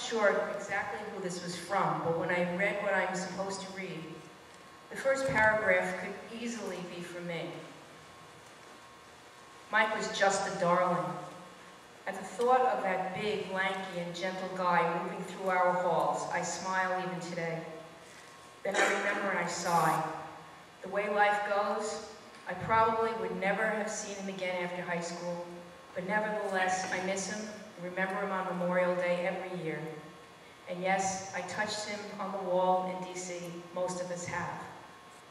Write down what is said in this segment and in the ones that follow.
sure exactly who this was from, but when I read what I'm supposed to read, the first paragraph could easily be from me. Mike was just a darling. At the thought of that big, lanky, and gentle guy moving through our halls, I smile even today. Then I remember and I sigh. The way life goes, I probably would never have seen him again after high school, but nevertheless, I miss him and remember him on Memorial Day every year. And yes, I touched him on the wall in DC. Most of us have.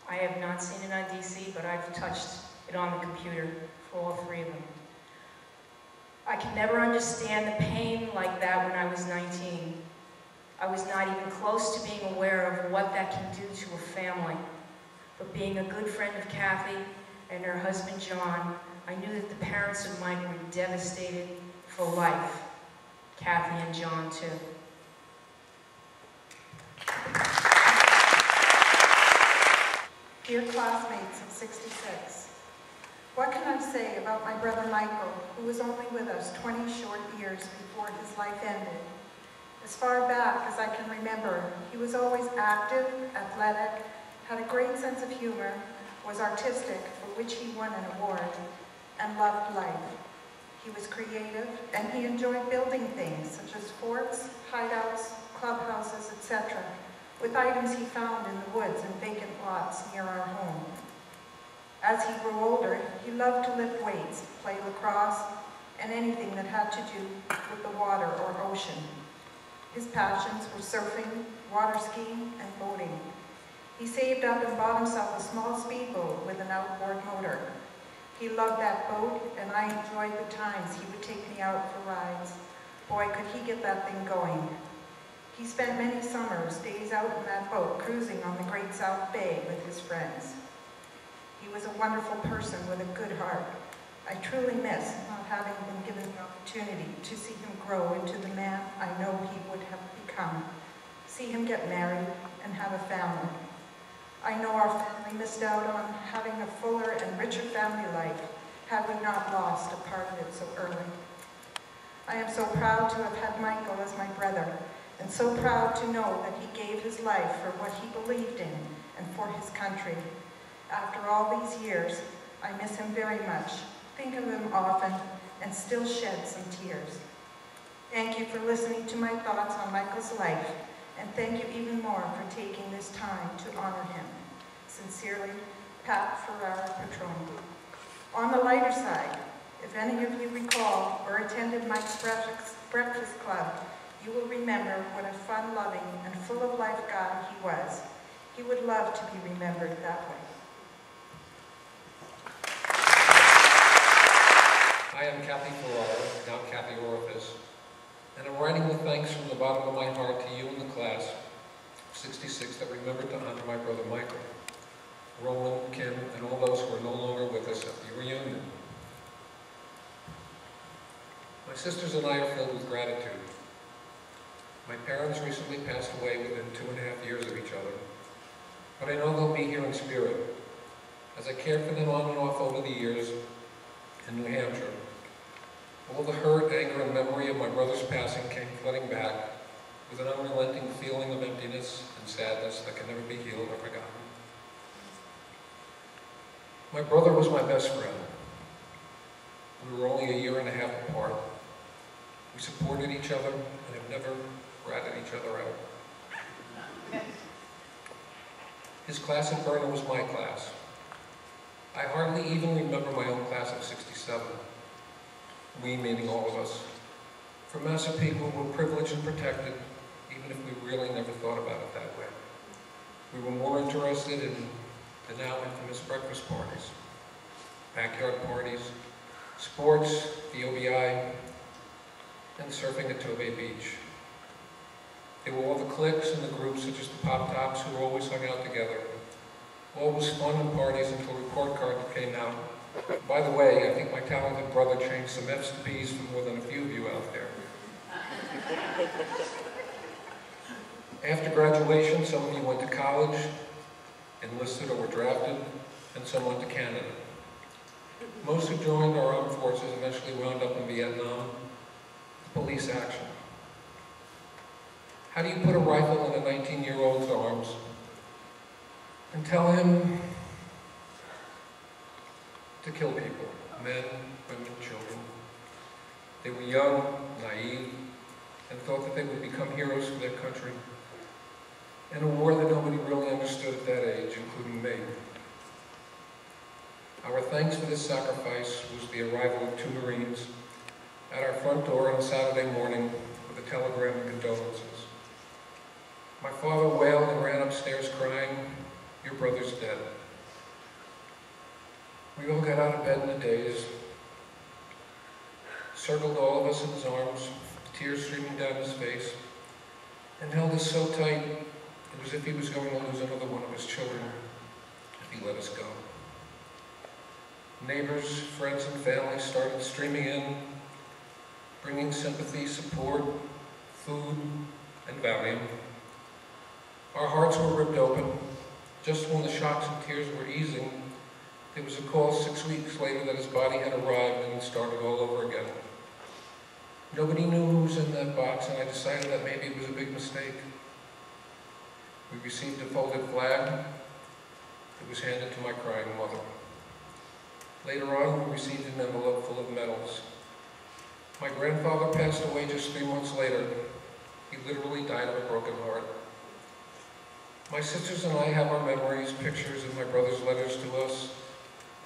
I have not seen it on DC, but I've touched it on the computer for all three of them. I can never understand the pain like that when I was 19. I was not even close to being aware of what that can do to a family. But being a good friend of Kathy and her husband John, I knew that the parents of Mike were devastated for life. Kathy and John too. Dear classmates of 66, what can I say about my brother Michael, who was only with us 20 short years before his life ended? As far back as I can remember, he was always active, athletic, had a great sense of humor, was artistic, for which he won an award, and loved life. He was creative, and he enjoyed building things such as forts, hideouts, clubhouses, etc., with items he found in the woods and vacant lots near our home. As he grew older, he loved to lift weights, play lacrosse, and anything that had to do with the water or ocean. His passions were surfing, water skiing, and boating. He saved up and bought himself a small speedboat with an outboard motor. He loved that boat, and I enjoyed the times he would take me out for rides. Boy, could he get that thing going. He spent many summers, days out in that boat, cruising on the Great South Bay with his friends. He was a wonderful person with a good heart. I truly miss not having been given the opportunity to see him grow into the man I know he would have become, see him get married and have a family. I know our family missed out on having a fuller and richer family life had we not lost a part of it so early. I am so proud to have had Michael as my brother, and so proud to know that he gave his life for what he believed in and for his country. After all these years, I miss him very much, think of him often, and still shed some tears. Thank you for listening to my thoughts on Michael's life, and thank you even more for taking this time to honor him. Sincerely, Pat Ferrara, Patron. On the lighter side, if any of you recall or attended Mike's Breakfast Club, you will remember what a fun-loving and full-of-life guy he was. He would love to be remembered that way. I am Kathy Ferrara, now Kathy Orifice, and I'm writing with thanks from the bottom of my heart to you in the class of 66 that remembered to honor my brother Michael, Roland, Kim, and all those who are no longer with us at the reunion. My sisters and I are filled with gratitude. My parents recently passed away within 2.5 years of each other, but I know they'll be here in spirit. As I cared for them on and off over the years in New Hampshire, all the hurt, anger, and memory of my brother's passing came flooding back with an unrelenting feeling of emptiness and sadness that can never be healed or forgotten. My brother was my best friend. We were only 1.5 years apart. We supported each other and have never ratted each other out. His class at Berner was my class. I hardly even remember my own class of 67. We meaning all of us. For Massapequa, we were privileged and protected, even if we really never thought about it that way. We were more interested in the now infamous breakfast parties, backyard parties, sports, the OBI, and surfing at Tobay Beach. They were all the cliques and the groups such as the Pop Tops who always hung out together. Always fun and parties until report cards came out. By the way, I think my talented brother changed some F's to P's for more than a few of you out there. After graduation, some of you went to college, enlisted or were drafted, and some went to Canada. Most who joined our armed forces eventually wound up in Vietnam, police action. How do you put a rifle in a 19-year-old's arms and tell him to kill people, men, women, children? They were young, naive, and thought that they would become heroes for their country in a war that nobody really understood at that age, including me. Our thanks for this sacrifice was the arrival of 2 Marines at our front door on Saturday morning with a telegram of condolences. My father wailed and ran upstairs crying, "Your brother's dead." We all got out of bed in a daze, circled all of us in his arms, tears streaming down his face, and held us so tight it was as if he was going to lose another one of his children if he let us go. Neighbors, friends, and family started streaming in, bringing sympathy, support, food, and Valium. Our hearts were ripped open. Just when the shocks and tears were easing, there was a call 6 weeks later that his body had arrived and started all over again. Nobody knew who was in that box, and I decided that maybe it was a big mistake. We received a folded flag. It was handed to my crying mother. Later on, we received an envelope full of medals. My grandfather passed away just 3 months later. He literally died of a broken heart. My sisters and I have our memories, pictures of my brother's letters to us,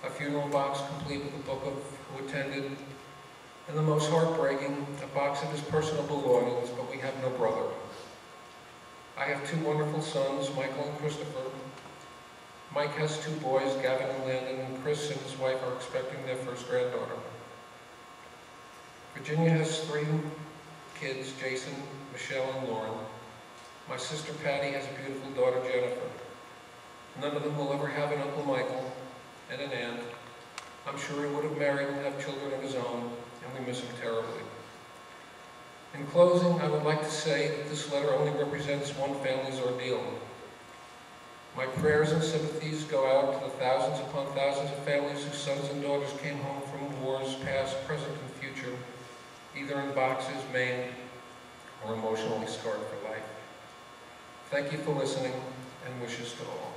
a funeral box complete with a book of who attended, and the most heartbreaking, a box of his personal belongings, but we have no brother. I have 2 wonderful sons, Michael and Christopher. Mike has 2 boys, Gavin and Landon, and Chris and his wife are expecting their first granddaughter. Virginia has 3 kids, Jason, Michelle, and Lauren. My sister Patty has a beautiful daughter, Jennifer. None of them will ever have an Uncle Michael and an aunt. I'm sure he would have married and have children of his own, and we miss him terribly. In closing, I would like to say that this letter only represents one family's ordeal. My prayers and sympathies go out to the thousands upon thousands of families whose sons and daughters came home from wars past, present, and future, either in boxes, maimed, or emotionally scarred for life. Thank you for listening, and wishes to all.